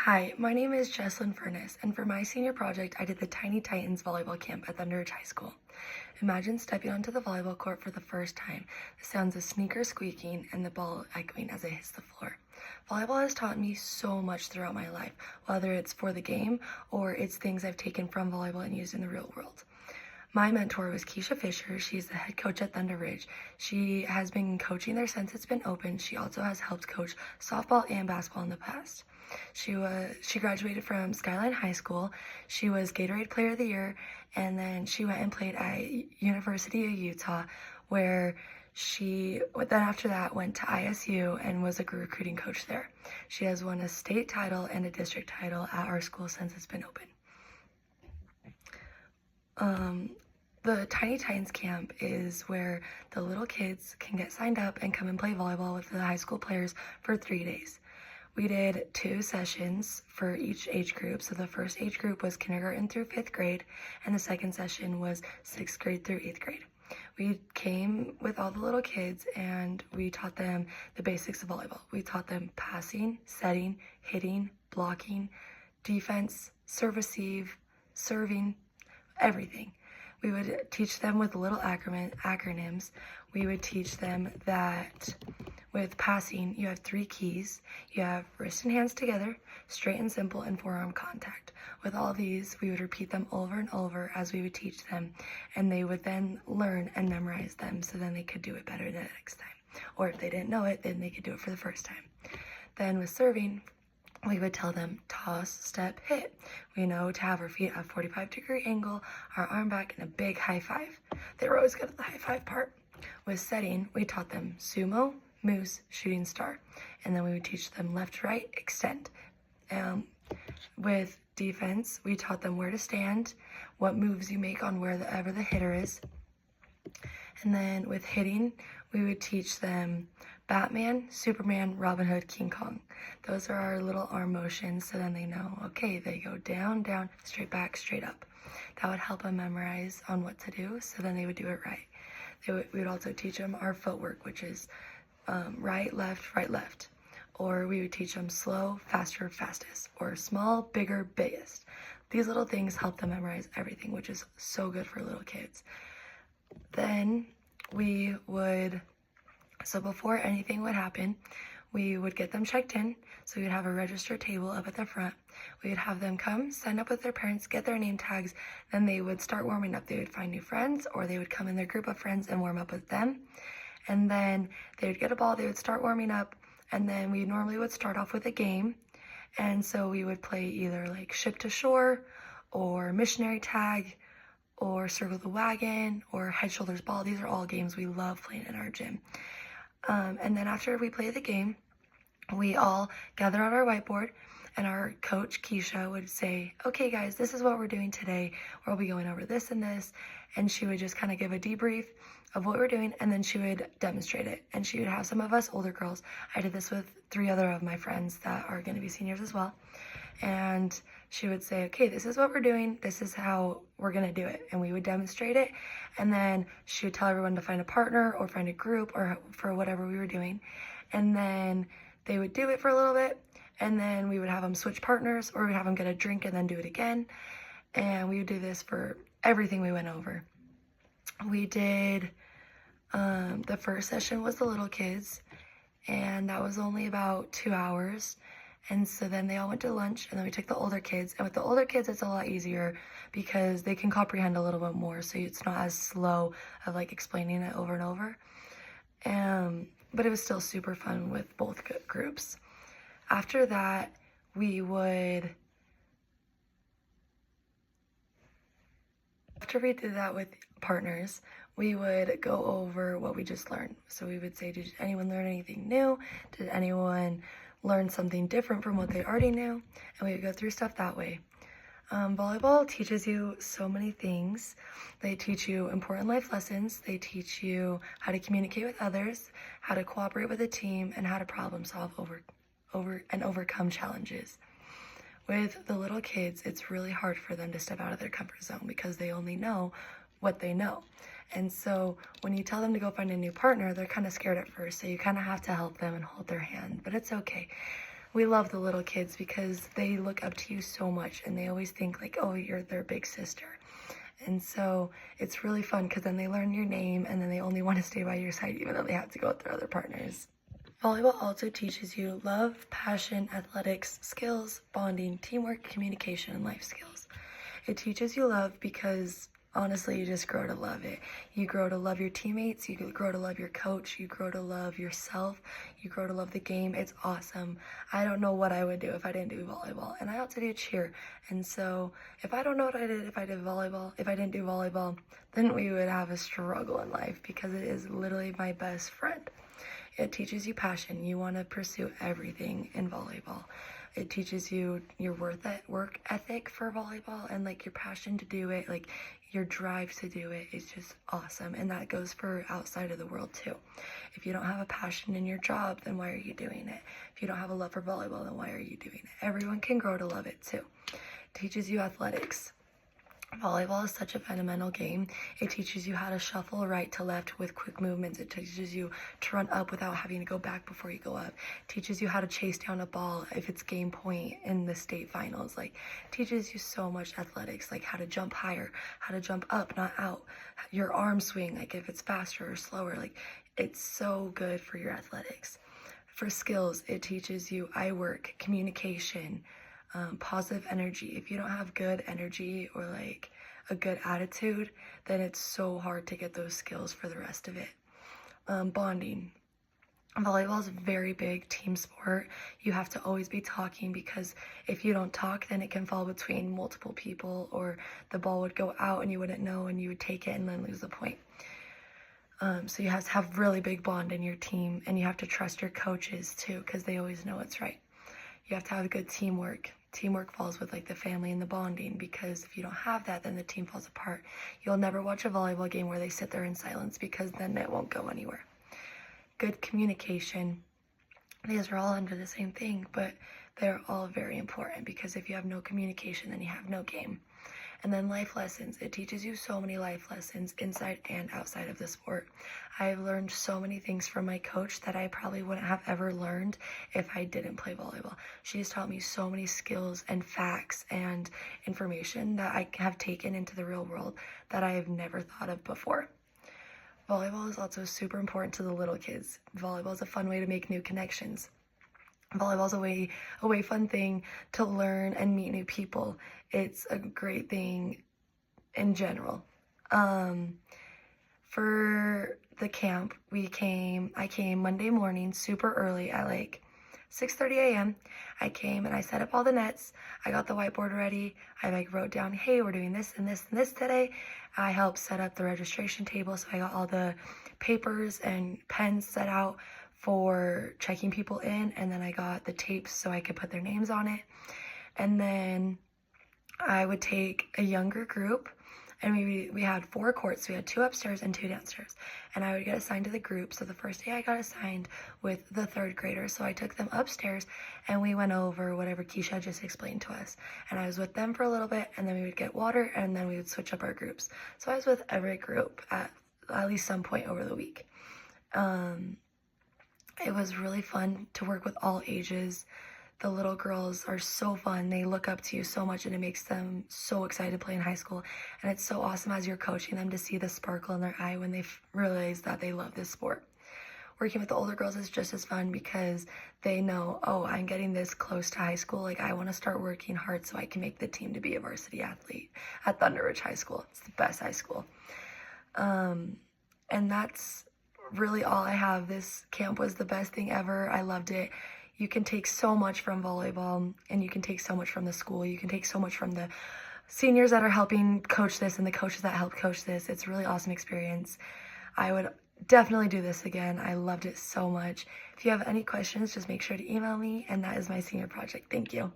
Hi, my name is Jesslyn Furness, and for my senior project, I did the Tiny Titans volleyball camp at Thunder Ridge High School. Imagine stepping onto the volleyball court for the first time, the sounds of sneakers squeaking and the ball echoing as it hits the floor. Volleyball has taught me so much throughout my life, whether it's for the game or it's things I've taken from volleyball and used in the real world. My mentor was Keisha Fisher. She's the head coach at Thunder Ridge. She has been coaching there since it's been open. She also has helped coach softball and basketball in the past. She graduated from Skyline High School. She was Gatorade Player of the Year, and then she went and played at University of Utah, where she then after that went to ISU and was a recruiting coach there. She has won a state title and a district title at our school since it's been open. The Tiny Titans camp is where the little kids can get signed up and come and play volleyball with the high school players for 3 days. We did 2 sessions for each age group. So the first age group was kindergarten through 5th grade, and the second session was 6th grade through 8th grade. We came with all the little kids and we taught them the basics of volleyball. We taught them passing, setting, hitting, blocking, defense, serve receive, serving, everything. We would teach them with little acronyms. We would teach them that with passing, you have 3 keys. You have wrist and hands together, straight and simple, and forearm contact. With all these, we would repeat them over and over as we would teach them, and they would then learn and memorize them so then they could do it better the next time. Or if they didn't know it, then they could do it for the first time. Then with serving, we would tell them toss, step, hit. We know to have our feet at a 45-degree angle, our arm back, and a big high five. They were always good at the high five part. With setting, we taught them sumo, moose, shooting star, and then we would teach them left, right, extend. With defense, we taught them where to stand, what moves you make on wherever the hitter is. And then with hitting, we would teach them Batman, Superman, Robin Hood, King Kong. Those are our little arm motions, so then they know, okay, they go down, down, straight back, straight up. That would help them memorize on what to do, so then they would do it right. We would also teach them our footwork, which is right, left. Or we would teach them slow, faster, fastest, or small, bigger, biggest. These little things help them memorize everything, which is so good for little kids. Then so before anything would happen, we would get them checked in. So we would have a register table up at the front. We would have them come, sign up with their parents, get their name tags. Then they would start warming up. They would find new friends, or they would come in their group of friends and warm up with them. And then they would get a ball, they would start warming up. And then we normally would start off with a game. And so we would play either like ship to shore or missionary tag or circle the wagon or head, shoulders, ball. These are all games we love playing in our gym. And then after we play the game, we all gather on our whiteboard, and our coach, Keisha, would say, okay, guys, this is what we're doing today. We'll be going over this and this. And she would just kind of give a debrief of what we're doing, and then she would demonstrate it. And she would have some of us older girls. I did this with 3 other of my friends that are going to be seniors as well. And she would say, okay, this is what we're doing. This is how we're going to do it. And we would demonstrate it. And then she would tell everyone to find a partner or find a group or for whatever we were doing. And then they would do it for a little bit. And then we would have them switch partners, or we'd have them get a drink and then do it again. And we would do this for everything we went over. We did, the first session was the little kids, and that was only about 2 hours. And so then they all went to lunch, and then we took the older kids. And with the older kids, it's a lot easier because they can comprehend a little bit more. So it's not as slow of like explaining it over and over. But it was still super fun with both groups. After that, after we did that with partners, we would go over what we just learned. So we would say, did anyone learn anything new? Did anyone learn something different from what they already knew? And we would go through stuff that way. Volleyball teaches you so many things. They teach you important life lessons. They teach you how to communicate with others, how to cooperate with a team, and how to problem solve overcome challenges. With the little kids, it's really hard for them to step out of their comfort zone because they only know what they know. And so when you tell them to go find a new partner, they're kind of scared at first. So you kind of have to help them and hold their hand, but it's okay. we love the little kids because they look up to you so much and they always think like, oh, you're their big sister. And so it's really fun because then they learn your name and then they only want to stay by your side even though they have to go with their other partners. Volleyball also teaches you love, passion, athletics, skills, bonding, teamwork, communication, and life skills. It teaches you love because honestly, you just grow to love it. You grow to love your teammates, you grow to love your coach, you grow to love yourself, you grow to love the game. It's awesome. I don't know what I would do if I didn't do volleyball. And I also do cheer. And so if I don't know what I did if I didn't do volleyball, then we would have a struggle in life because it is literally my best friend. It teaches you passion. You want to pursue everything in volleyball. It teaches you your work ethic for volleyball and like your passion to do it, like your drive to do it is just awesome. And that goes for outside of the world too. If you don't have a passion in your job, then why are you doing it? If you don't have a love for volleyball, then why are you doing it? Everyone can grow to love it too. It teaches you athletics. Volleyball is such a fundamental game. It teaches you how to shuffle right to left with quick movements. It teaches you to run up without having to go back before you go up. It teaches you how to chase down a ball if it's game point in the state finals. Like, teaches you so much athletics, like how to jump higher, how to jump up, not out, your arm swing, like if it's faster or slower. Like, it's so good for your athletics. For skills, it teaches you eye work, communication, positive energy. If you don't have good energy or like a good attitude, then it's so hard to get those skills for the rest of it. Bonding. Volleyball is a very big team sport. You have to always be talking because if you don't talk, then it can fall between multiple people or the ball would go out and you wouldn't know and you would take it and then lose the point. So you have to have really big bond in your team and you have to trust your coaches too because they always know what's right. You have to have good teamwork. Teamwork falls with like the family and the bonding because if you don't have that, then the team falls apart. You'll never watch a volleyball game where they sit there in silence because then it won't go anywhere. Good communication. These are all under the same thing, but they're all very important because if you have no communication, then you have no game. And then life lessons. It teaches you so many life lessons inside and outside of the sport. I've learned so many things from my coach that I probably wouldn't have ever learned if I didn't play volleyball. She has taught me so many skills and facts and information that I have taken into the real world that I have never thought of before. Volleyball is also super important to the little kids. Volleyball is a fun way to make new connections. Volleyball is a way fun thing to learn and meet new people. It's a great thing in general. For the camp, I came Monday morning super early at like 6:30 a.m. I came and I set up all the nets. I got the whiteboard ready. I like wrote down, hey, we're doing this and this and this today. I helped set up the registration table. So I got all the papers and pens set out for checking people in. And then I got the tapes so I could put their names on it. And then I would take a younger group and we had 4 courts. We had 2 upstairs and 2 downstairs. And I would get assigned to the group. So the first day I got assigned with the 3rd graders. So I took them upstairs and we went over whatever Keisha just explained to us. And I was with them for a little bit and then we would get water and then we would switch up our groups. So I was with every group at least some point over the week. It was really fun to work with all ages. The little girls are so fun. They look up to you so much and it makes them so excited to play in high school. And it's so awesome as you're coaching them to see the sparkle in their eye when they realize that they love this sport. Working with the older girls is just as fun because they know, oh, I'm getting this close to high school. Like, I want to start working hard so I can make the team to be a varsity athlete at Thunder Ridge High School. It's the best high school. And that's really all I have. This camp was the best thing ever. I loved it. You can take so much from volleyball and you can take so much from the school. You can take so much from the seniors that are helping coach this and the coaches that help coach this. It's a really awesome experience. I would definitely do this again. I loved it so much. If you have any questions, just make sure to email me, and that is my senior project. Thank you.